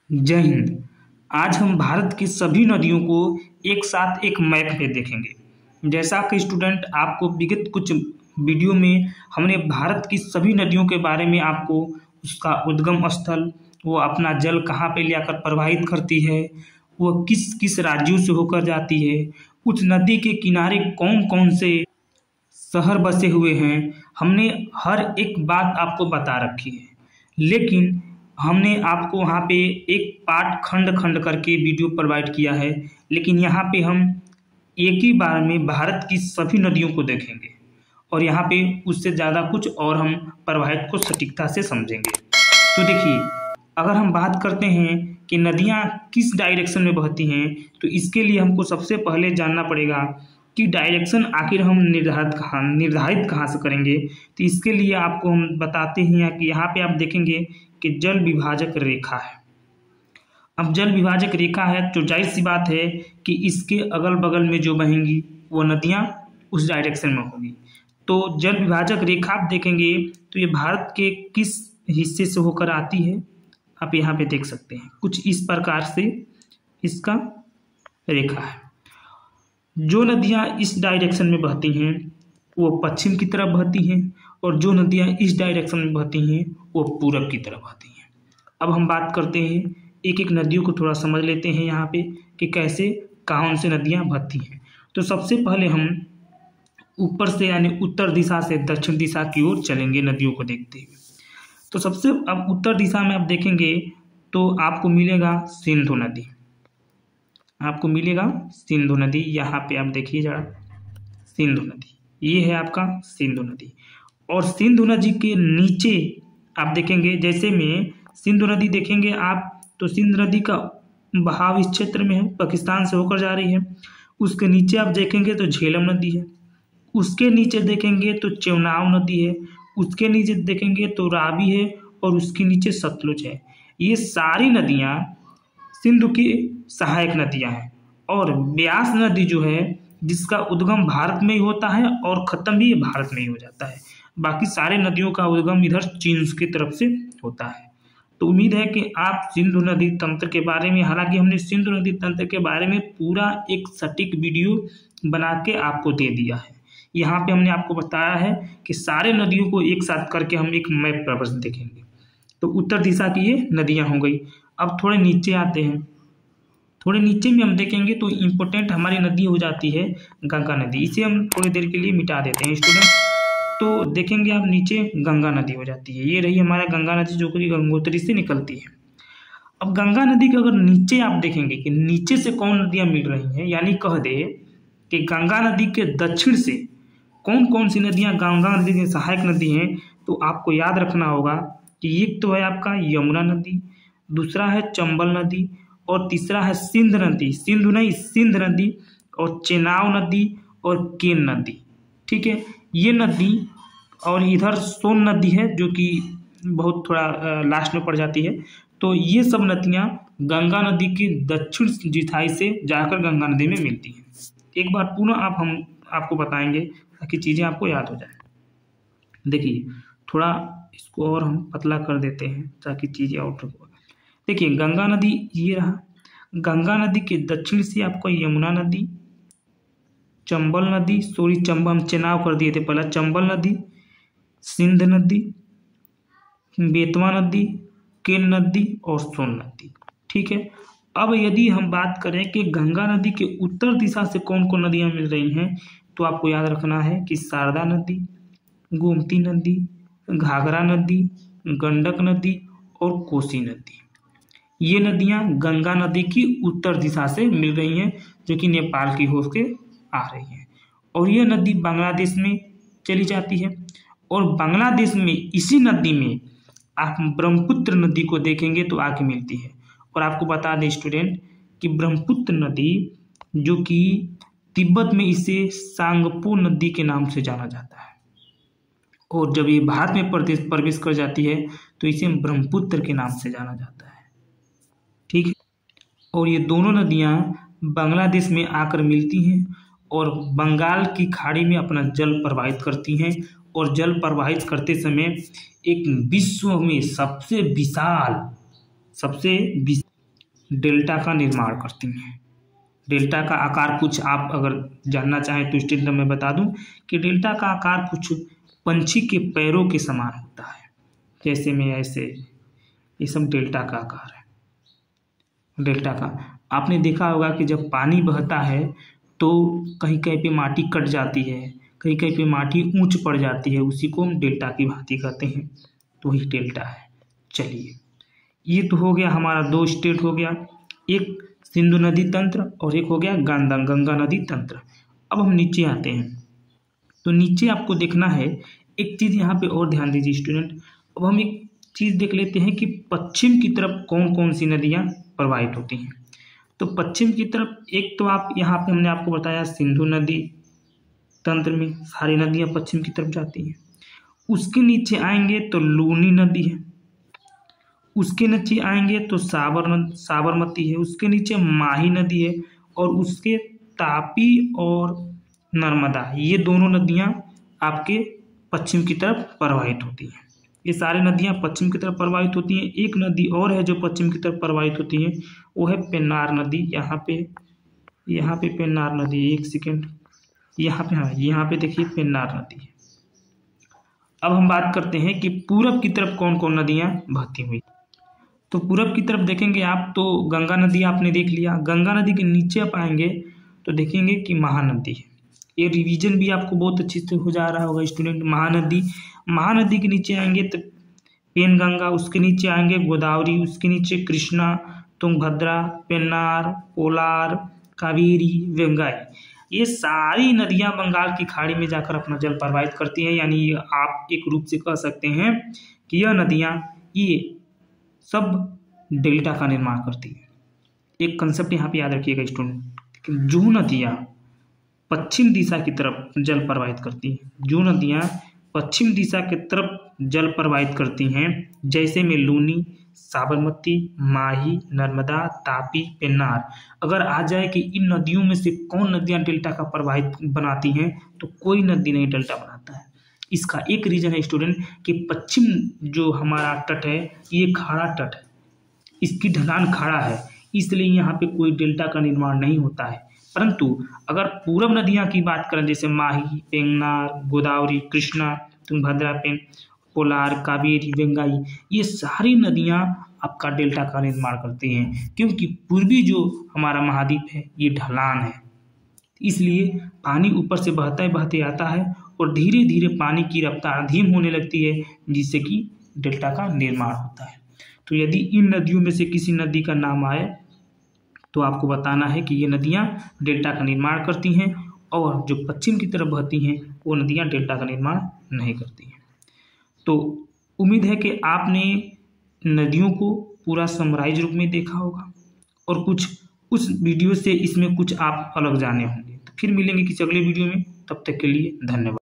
जय हिंद। आज हम भारत की सभी नदियों को एक साथ एक मैप में देखेंगे। जैसा कि स्टूडेंट आपको विगत कुछ वीडियो में हमने भारत की सभी नदियों के बारे में आपको उसका उद्गम स्थल, वो अपना जल कहाँ पे ले आकर प्रवाहित करती है, वो किस किस राज्यों से होकर जाती है, उस नदी के किनारे कौन कौन से शहर बसे हुए हैं, हमने हर एक बात आपको बता रखी है। लेकिन हमने आपको वहाँ पे एक पार्ट खंड खंड करके वीडियो प्रोवाइड किया है, लेकिन यहाँ पे हम एक ही बार में भारत की सभी नदियों को देखेंगे और यहाँ पे उससे ज़्यादा कुछ और हम प्रवाहित को सटीकता से समझेंगे। तो देखिए, अगर हम बात करते हैं कि नदियाँ किस डायरेक्शन में बहती हैं, तो इसके लिए हमको सबसे पहले जानना पड़ेगा कि डायरेक्शन आखिर हम निर्धारित कहाँ से करेंगे। तो इसके लिए आपको हम बताते हैं कि यहाँ पे आप देखेंगे कि जल विभाजक रेखा है। अब जल विभाजक रेखा है तो जाहिर सी बात है कि इसके अगल बगल में जो बहेंगी वो नदियाँ उस डायरेक्शन में होगी। तो जल विभाजक रेखा आप देखेंगे तो ये भारत के किस हिस्से से होकर आती है, आप यहाँ पे देख सकते हैं। कुछ इस प्रकार से इसका रेखा है। जो नदियाँ इस डायरेक्शन में बहती हैं वो पश्चिम की तरफ बहती हैं और जो नदियाँ इस डायरेक्शन में बहती हैं वो पूरब की तरफ बहती हैं। अब हम बात करते हैं, एक एक नदियों को थोड़ा समझ लेते हैं यहाँ पे कि कैसे कौन से नदियाँ बहती हैं। तो सबसे पहले हम ऊपर से यानी उत्तर दिशा से दक्षिण दिशा की ओर चलेंगे नदियों को देखते हुए। तो सबसे अब उत्तर दिशा में आप देखेंगे तो आपको मिलेगा सिंधु नदी, आपको मिलेगा सिंधु नदी। यहाँ पे आप देखिए जरा, सिंधु नदी ये है आपका सिंधु नदी। और सिंधु नदी के नीचे आप देखेंगे, जैसे में सिंधु नदी देखेंगे आप तो सिंधु नदी का बहाव इस क्षेत्र में है, पाकिस्तान से होकर जा रही है। उसके नीचे आप देखेंगे तो झेलम नदी है, उसके नीचे देखेंगे तो चेनाब नदी है, उसके नीचे देखेंगे तो रावी है और उसके नीचे सतलुज है। ये सारी नदियाँ सिंधु की सहायक नदियाँ हैं। और ब्यास नदी जो है जिसका उद्गम भारत में ही होता है और ख़त्म भी भारत में ही हो जाता है। बाकी सारे नदियों का उद्गम इधर चीन की तरफ से होता है। तो उम्मीद है कि आप सिंधु नदी तंत्र के बारे में, हालांकि हमने सिंधु नदी तंत्र के बारे में पूरा एक सटीक वीडियो बना के आपको दे दिया है। यहाँ पे हमने आपको बताया है कि सारे नदियों को एक साथ करके हम एक मैप पर देखेंगे। तो उत्तर दिशा की ये नदियाँ हो गई। अब थोड़े नीचे आते हैं, थोड़े नीचे में हम देखेंगे तो इम्पोर्टेंट हमारी नदी हो जाती है गंगा नदी। इसे हम थोड़ी देर के लिए मिटा देते हैं स्टूडेंट। तो देखेंगे आप नीचे गंगा नदी हो जाती है। ये रही हमारा गंगा नदी जो कि गंगोत्री से निकलती है। अब गंगा नदी के अगर नीचे आप देखेंगे कि नीचे से कौन नदियाँ मिल रही हैं, यानी कह दे कि गंगा नदी के दक्षिण से कौन कौन सी नदियाँ गंगा नदी की सहायक नदी हैं, तो आपको याद रखना होगा कि एक तो है आपका यमुना नदी, दूसरा है चंबल नदी और तीसरा है सिंध नदी, सिंधु नहीं सिंध नदी, और चेनाब नदी और केन नदी। ठीक है, ये नदी और इधर सोन नदी है जो कि बहुत थोड़ा लास्ट में पड़ जाती है। तो ये सब नदियाँ गंगा नदी की दक्षिण दिशाई से जाकर गंगा नदी में मिलती हैं। एक बार पुनः हम आपको बताएंगे ताकि चीज़ें आपको याद हो जाए। देखिए, थोड़ा इसको और हम पतला कर देते हैं ताकि चीज़ें आउट हो। देखिए, गंगा नदी ये रहा, गंगा नदी के दक्षिण से आपको यमुना नदी, चंबल नदी, चंबल हम चेनाब कर दिए थे पहला, चंबल नदी, सिंध नदी, बेतवा नदी, केन नदी और सोन नदी। ठीक है, अब यदि हम बात करें कि गंगा नदी के उत्तर दिशा से कौन कौन नदियाँ मिल रही हैं, तो आपको याद रखना है कि शारदा नदी, गोमती नदी, घाघरा नदी, गंडक नदी और कोसी नदी। ये नदियाँ गंगा नदी की उत्तर दिशा से मिल रही हैं जो कि नेपाल की होकर आ रही हैं। और ये नदी बांग्लादेश में चली जाती है। और बांग्लादेश में इसी नदी में आप ब्रह्मपुत्र नदी को देखेंगे तो आके मिलती है। और आपको बता दें स्टूडेंट कि ब्रह्मपुत्र नदी जो कि तिब्बत में इसे सांगपो नदी के नाम से जाना जाता है, और जब ये भारत में प्रवेश कर जाती है तो इसे ब्रह्मपुत्र के नाम से जाना जाता है। ठीक है, और ये दोनों नदियाँ बांग्लादेश में आकर मिलती हैं और बंगाल की खाड़ी में अपना जल प्रवाहित करती हैं। और जल प्रवाहित करते समय एक विश्व में सबसे विशाल डेल्टा का निर्माण करती हैं। डेल्टा का आकार कुछ आप अगर जानना चाहें तो स्टूडेंट मैं बता दूं कि डेल्टा का आकार कुछ पंछी के पैरों के समान होता है, जैसे में ऐसे, ये सब डेल्टा का आकार है। डेल्टा का आपने देखा होगा कि जब पानी बहता है तो कहीं कहीं पे माटी कट जाती है, कहीं कहीं पे माटी ऊंच पड़ जाती है, उसी को हम डेल्टा की भांति कहते हैं, तो वही डेल्टा है। चलिए, ये तो हो गया हमारा 2 स्टेट हो गया, एक सिंधु नदी तंत्र और एक हो गया गंगा नदी तंत्र। अब हम नीचे आते हैं, तो नीचे आपको देखना है एक चीज़, यहाँ पे और ध्यान दीजिए स्टूडेंट। अब हम एक चीज़ देख लेते हैं कि पश्चिम की तरफ कौन कौन सी नदियाँ प्रवाहित होती हैं। तो पश्चिम की तरफ एक तो आप यहाँ पे हमने आपको बताया सिंधु नदी तंत्र में सारी नदियाँ पश्चिम की तरफ जाती हैं। उसके नीचे आएंगे तो लूनी नदी है, उसके नीचे आएंगे तो साबरमती है, उसके नीचे माही नदी है, और उसके तापी और नर्मदा, ये दोनों नदियाँ आपके पश्चिम की तरफ प्रवाहित होती हैं। ये सारी नदियाँ पश्चिम की तरफ प्रवाहित होती हैं। एक नदी और है जो पश्चिम की तरफ प्रवाहित होती है, वो है पेन्नार नदी। यहाँ पे पेन्नार नदी, एक सेकेंड, यहाँ पे, हाँ यहाँ पे देखिए पेन्नार नदी है। अब हम बात करते हैं कि पूरब की तरफ कौन कौन नदियाँ बहती हुई। तो पूरब की तरफ देखेंगे आप तो गंगा नदी आपने देख लिया। गंगा नदी के नीचे आप आएंगे तो देखेंगे कि महानदी है। ये रिवीजन भी आपको बहुत अच्छे से हो जा रहा होगा स्टूडेंट। महानदी के नीचे आएंगे तो पेनगंगा, उसके नीचे आएंगे गोदावरी, उसके नीचे कृष्णा, तुंगभद्रा, पेन्नार, कोलार, कावेरी, वेंगाई। ये सारी नदियां बंगाल की खाड़ी में जाकर अपना जल प्रवाहित करती हैं। यानी आप एक रूप से कह सकते हैं कि यह नदियां ये सब डेल्टा का निर्माण करती है। एक कंसेप्ट यहाँ पे याद रखिएगा स्टूडेंट, जो नदियाँ पश्चिम दिशा की तरफ जल प्रवाहित करती हैं, जो नदियाँ पश्चिम दिशा की तरफ जल प्रवाहित करती हैं, जैसे में लूनी, साबरमती, माही, नर्मदा, तापी, पेन्नार, अगर आ जाए कि इन नदियों में से कौन नदियाँ डेल्टा का प्रवाहित बनाती हैं, तो कोई नदी नहीं डेल्टा बनाता है। इसका एक रीजन है स्टूडेंट कि पश्चिम जो हमारा तट है ये खाड़ा तट है, इसकी ढलान खाड़ा है, इसलिए यहाँ पे कोई डेल्टा का निर्माण नहीं होता है। परंतु अगर पूरब नदियाँ की बात करें, जैसे माही, पेन्नार, गोदावरी, कृष्णा, तुंगभद्रा, कोलार, कावेरी, वेंगाई, ये सारी नदियाँ आपका डेल्टा का निर्माण करती हैं, क्योंकि पूर्वी जो हमारा महाद्वीप है ये ढलान है, इसलिए पानी ऊपर से बहते आता है और धीरे धीरे पानी की रफ्तार धीम होने लगती है, जिससे कि डेल्टा का निर्माण होता है। तो यदि इन नदियों में से किसी नदी का नाम आए तो आपको बताना है कि ये नदियाँ डेल्टा का निर्माण करती हैं, और जो पश्चिम की तरफ बहती हैं वो नदियाँ डेल्टा का निर्माण नहीं करती हैं। तो उम्मीद है कि आपने नदियों को पूरा समराइज रूप में देखा होगा, और कुछ उस वीडियो से इसमें कुछ आप अलग जाने होंगे। तो फिर मिलेंगे किसी अगले वीडियो में, तब तक के लिए धन्यवाद।